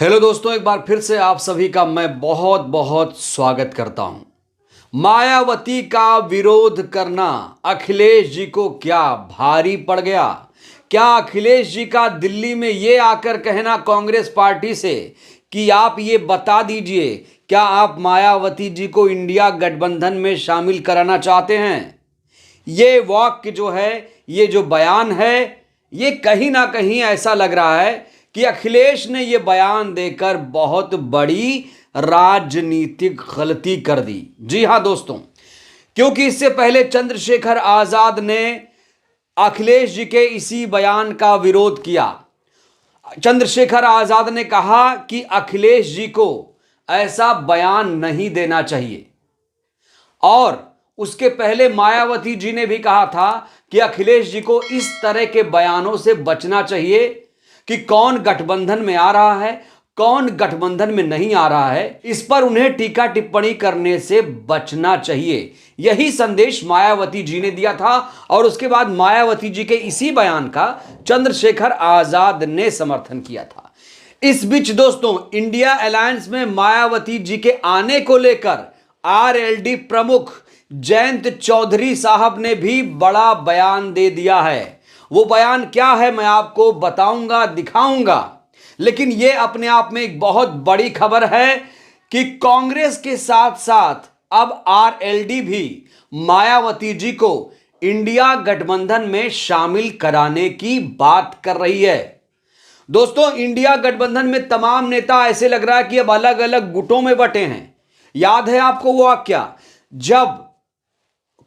Hello दोस्तों, एक बार फिर से आप सभी का मैं बहुत बहुत स्वागत करता हूं। मायावती का विरोध करना अखिलेश जी को क्या भारी पड़ गया? क्या अखिलेश जी का दिल्ली में ये आकर कहना कांग्रेस पार्टी से कि आप ये बता दीजिए, क्या आप मायावती जी को इंडिया गठबंधन में शामिल कराना चाहते हैं? ये वाक्य जो है, ये जो बयान है, ये कहीं ना कहीं ऐसा लग रहा है कि अखिलेश ने यह बयान देकर बहुत बड़ी राजनीतिक गलती कर दी। जी हां दोस्तों, क्योंकि इससे पहले चंद्रशेखर आजाद ने अखिलेश जी के इसी बयान का विरोध किया। चंद्रशेखर आजाद ने कहा कि अखिलेश जी को ऐसा बयान नहीं देना चाहिए, और उसके पहले मायावती जी ने भी कहा था कि अखिलेश जी को इस तरह के बयानों से बचना चाहिए कि कौन गठबंधन में आ रहा है, कौन गठबंधन में नहीं आ रहा है, इस पर उन्हें टीका टिप्पणी करने से बचना चाहिए। यही संदेश मायावती जी ने दिया था, और उसके बाद मायावती जी के इसी बयान का चंद्रशेखर आजाद ने समर्थन किया था। इस बीच दोस्तों, इंडिया अलायंस में मायावती जी के आने को लेकर आरएलडी प्रमुख जयंत चौधरी साहब ने भी बड़ा बयान दे दिया है। वो बयान क्या है मैं आपको बताऊंगा, दिखाऊंगा, लेकिन यह अपने आप में एक बहुत बड़ी खबर है कि कांग्रेस के साथ साथ अब आरएलडी भी मायावती जी को इंडिया गठबंधन में शामिल कराने की बात कर रही है। दोस्तों, इंडिया गठबंधन में तमाम नेता ऐसे लग रहा है कि अब अलग अलग गुटों में बंटे हैं। याद है आपको वो वाकया जब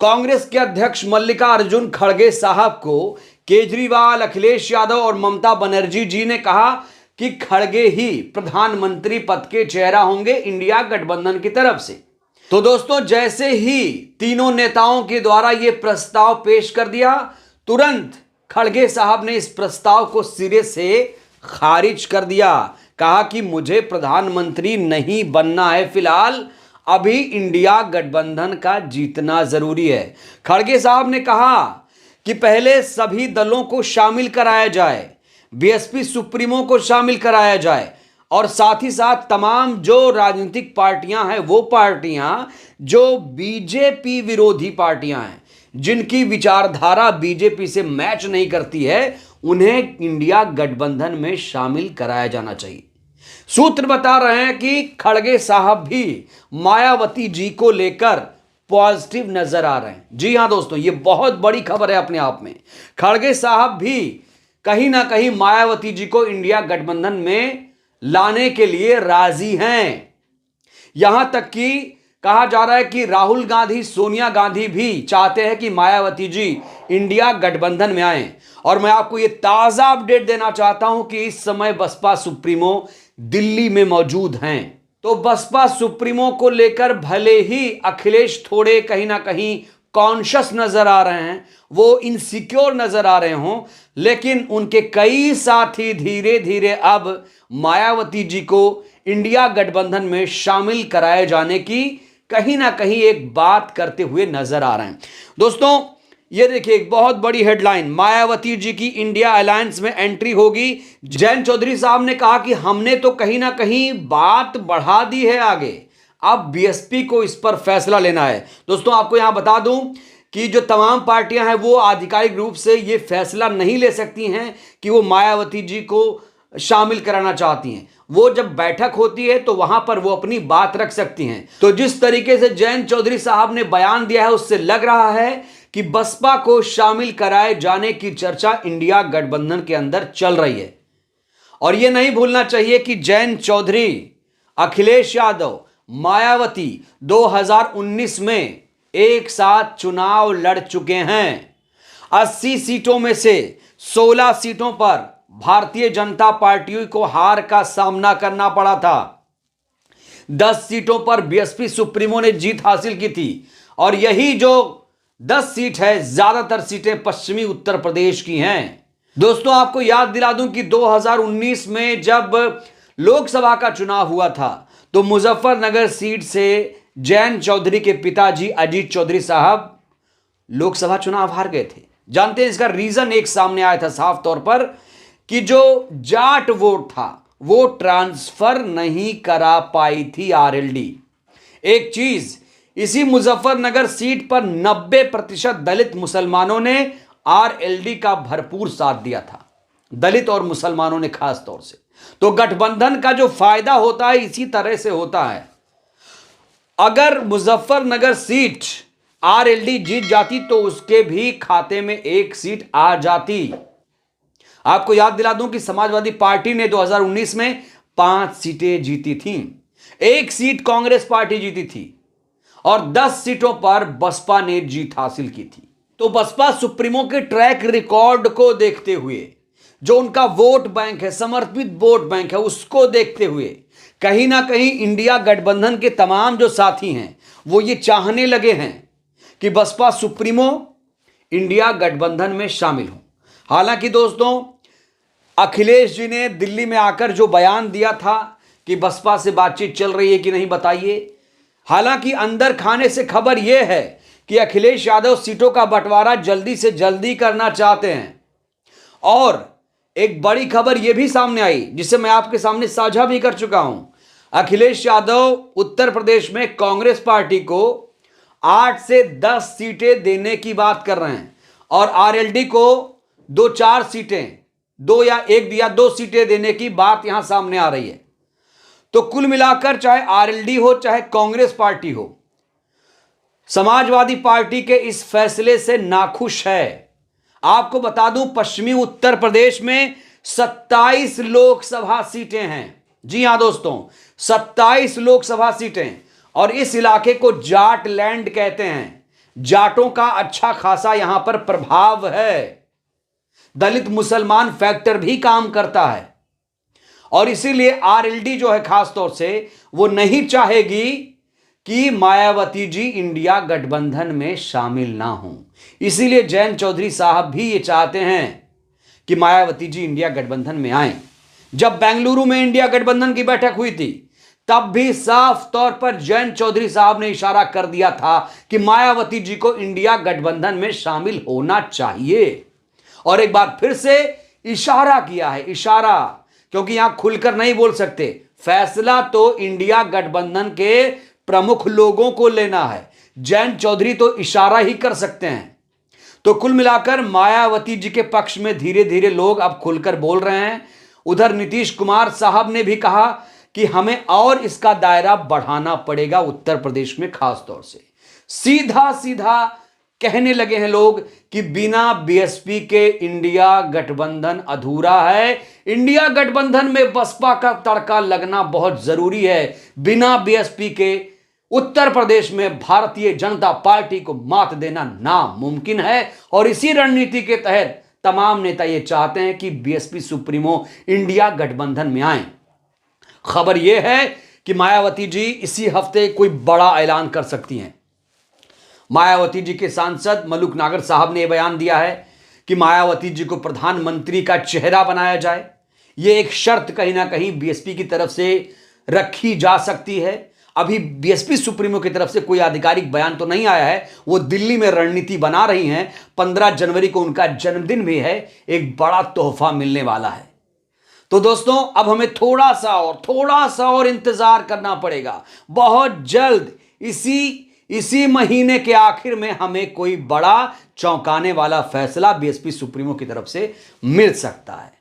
कांग्रेस के अध्यक्ष मल्लिकार्जुन खड़गे साहब को केजरीवाल, अखिलेश यादव और ममता बनर्जी जी ने कहा कि खड़गे ही प्रधानमंत्री पद के चेहरा होंगे इंडिया गठबंधन की तरफ से। तो दोस्तों, जैसे ही तीनों नेताओं के द्वारा यह प्रस्ताव पेश कर दिया, तुरंत खड़गे साहब ने इस प्रस्ताव को सिरे से खारिज कर दिया। कहा कि मुझे प्रधानमंत्री नहीं बनना है, फिलहाल अभी इंडिया गठबंधन का जीतना जरूरी है। खड़गे साहब ने कहा कि पहले सभी दलों को शामिल कराया जाए, बीएसपी सुप्रीमो को शामिल कराया जाए, और साथ ही साथ तमाम जो राजनीतिक पार्टियां हैं, वो पार्टियां जो बीजेपी विरोधी पार्टियां हैं, जिनकी विचारधारा बीजेपी से मैच नहीं करती है, उन्हें इंडिया गठबंधन में शामिल कराया जाना चाहिए। सूत्र बता रहे हैं कि खड़गे साहब भी मायावती जी को लेकर पॉजिटिव नजर आ रहे हैं। जी हां दोस्तों, यह बहुत बड़ी खबर है अपने आप में। खड़गे साहब भी कहीं ना कहीं मायावती जी को इंडिया गठबंधन में लाने के लिए राजी हैं। यहां तक कि कहा जा रहा है कि राहुल गांधी, सोनिया गांधी भी चाहते हैं कि मायावती जी इंडिया गठबंधन में आए। और मैं आपको यह ताजा अपडेट देना चाहता हूं कि इस समय बसपा सुप्रीमो दिल्ली में मौजूद हैं। तो बसपा सुप्रीमो को लेकर भले ही अखिलेश थोड़े कहीं ना कहीं कॉन्शियस नजर आ रहे हैं, वो इनसिक्योर नजर आ रहे हों, लेकिन उनके कई साथी धीरे धीरे अब मायावती जी को इंडिया गठबंधन में शामिल कराए जाने की कहीं ना कहीं एक बात करते हुए नजर आ रहे हैं। दोस्तों, ये देखिए एक बहुत बड़ी हेडलाइन, मायावती जी की इंडिया अलायंस में एंट्री होगी। जयंत चौधरी साहब ने कहा कि हमने तो कहीं ना कहीं बात बढ़ा दी है आगे, अब बीएसपी को इस पर फैसला लेना है। दोस्तों, आपको यहां बता दूं कि जो तमाम पार्टियां हैं वो आधिकारिक रूप से ये फैसला नहीं ले सकती हैं कि वो मायावती जी को शामिल कराना चाहती हैं। वो जब बैठक होती है तो वहां पर वो अपनी बात रख सकती हैं। तो जिस तरीके से जयंत चौधरी साहब ने बयान दिया है, उससे लग रहा है कि बसपा को शामिल कराए जाने की चर्चा इंडिया गठबंधन के अंदर चल रही है। और यह नहीं भूलना चाहिए कि जयंत चौधरी, अखिलेश यादव, मायावती 2019 में एक साथ चुनाव लड़ चुके हैं। 80 सीटों में से 16 सीटों पर भारतीय जनता पार्टी को हार का सामना करना पड़ा था। 10 सीटों पर बीएसपी सुप्रीमो ने जीत हासिल की थी, और यही जो 10 सीट है, ज्यादातर सीटें पश्चिमी उत्तर प्रदेश की हैं। दोस्तों, आपको याद दिला दूं कि 2019 में जब लोकसभा का चुनाव हुआ था, तो मुजफ्फरनगर सीट से जयंत चौधरी के पिताजी अजीत चौधरी साहब लोकसभा चुनाव हार गए थे। जानते हैं इसका रीजन एक सामने आया था साफ तौर पर, कि जो जाट वोट था वो ट्रांसफर नहीं करा पाई थी आरएलडी। एक चीज, इसी मुजफ्फरनगर सीट पर 90% दलित मुसलमानों ने आरएलडी का भरपूर साथ दिया था, दलित और मुसलमानों ने खास तौर से। तो गठबंधन का जो फायदा होता है इसी तरह से होता है। अगर मुजफ्फरनगर सीट आरएलडी जीत जाती तो उसके भी खाते में एक सीट आ जाती। आपको याद दिला दूं कि समाजवादी पार्टी ने 2019 में 5 सीटें जीती थीं, 1 सीट कांग्रेस पार्टी जीती थी और 10 सीटों पर बसपा ने जीत हासिल की थी। तो बसपा सुप्रीमो के ट्रैक रिकॉर्ड को देखते हुए, जो उनका वोट बैंक है, समर्पित वोट बैंक है, उसको देखते हुए कहीं ना कहीं इंडिया गठबंधन के तमाम जो साथी हैं वो ये चाहने लगे हैं कि बसपा सुप्रीमो इंडिया गठबंधन में शामिल हो। हालांकि दोस्तों, अखिलेश जी ने दिल्ली में आकर जो बयान दिया था कि बसपा से बातचीत चल रही है कि नहीं बताइए, हालांकि अंदर खाने से खबर यह है कि अखिलेश यादव सीटों का बंटवारा जल्दी से जल्दी करना चाहते हैं। और एक बड़ी खबर यह भी सामने आई जिसे मैं आपके सामने साझा भी कर चुका हूं। अखिलेश यादव उत्तर प्रदेश में कांग्रेस पार्टी को 8 से 10 सीटें देने की बात कर रहे हैं और आरएलडी को 2-4 सीटें, 2 या 1 या 2 सीटें देने की बात यहां सामने आ रही है। तो कुल मिलाकर चाहे आरएलडी हो चाहे कांग्रेस पार्टी हो, समाजवादी पार्टी के इस फैसले से नाखुश है। आपको बता दूं, पश्चिमी उत्तर प्रदेश में 27 लोकसभा सीटें हैं। जी हां दोस्तों, 27 लोकसभा सीटें, और इस इलाके को जाट लैंड कहते हैं। जाटों का अच्छा खासा यहां पर प्रभाव है, दलित मुसलमान फैक्टर भी काम करता है। और इसीलिए आरएलडी जो है खास तौर से वो नहीं चाहेगी कि मायावती जी इंडिया गठबंधन में शामिल ना हों। इसीलिए जयंत चौधरी साहब भी ये चाहते हैं कि मायावती जी इंडिया गठबंधन में आए। जब बेंगलुरु में इंडिया गठबंधन की बैठक हुई थी तब भी साफ तौर पर जयंत चौधरी साहब ने इशारा कर दिया था कि मायावती जी को इंडिया गठबंधन में शामिल होना चाहिए। और एक बार फिर से इशारा किया है, इशारा, क्योंकि यहां खुलकर नहीं बोल सकते, फैसला तो इंडिया गठबंधन के प्रमुख लोगों को लेना है। जयंत चौधरी तो इशारा ही कर सकते हैं। तो कुल मिलाकर मायावती जी के पक्ष में धीरे धीरे लोग अब खुलकर बोल रहे हैं। उधर नीतीश कुमार साहब ने भी कहा कि हमें और इसका दायरा बढ़ाना पड़ेगा उत्तर प्रदेश में। खास तौर से सीधा सीधा कहने लगे हैं लोग कि बिना बीएसपी के इंडिया गठबंधन अधूरा है। इंडिया गठबंधन में बसपा का तड़का लगना बहुत जरूरी है। बिना बीएसपी के उत्तर प्रदेश में भारतीय जनता पार्टी को मात देना नामुमकिन है। और इसी रणनीति के तहत तमाम नेता ये चाहते हैं कि बीएसपी सुप्रीमो इंडिया गठबंधन में आए। खबर यह है कि मायावती जी इसी हफ्ते कोई बड़ा ऐलान कर सकती हैं। मायावती जी के सांसद मलूक नागर साहब ने यह बयान दिया है कि मायावती जी को प्रधानमंत्री का चेहरा बनाया जाए। यह एक शर्त कहीं ना कहीं बीएसपी की तरफ से रखी जा सकती है। अभी बीएसपी सुप्रीमो की तरफ से कोई आधिकारिक बयान तो नहीं आया है, वो दिल्ली में रणनीति बना रही हैं। 15 जनवरी को उनका जन्मदिन भी है, एक बड़ा तोहफा मिलने वाला है। तो दोस्तों, अब हमें थोड़ा सा और इंतजार करना पड़ेगा। बहुत जल्द इसी महीने के आखिर में हमें कोई बड़ा चौंकाने वाला फैसला बीएसपी सुप्रीमो की तरफ से मिल सकता है।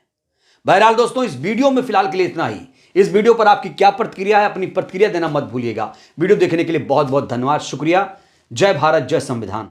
बहरहाल दोस्तों, इस वीडियो में फिलहाल के लिए इतना ही। इस वीडियो पर आपकी क्या प्रतिक्रिया है, अपनी प्रतिक्रिया देना मत भूलिएगा। वीडियो देखने के लिए बहुत बहुत धन्यवाद, शुक्रिया। जय भारत, जय संविधान।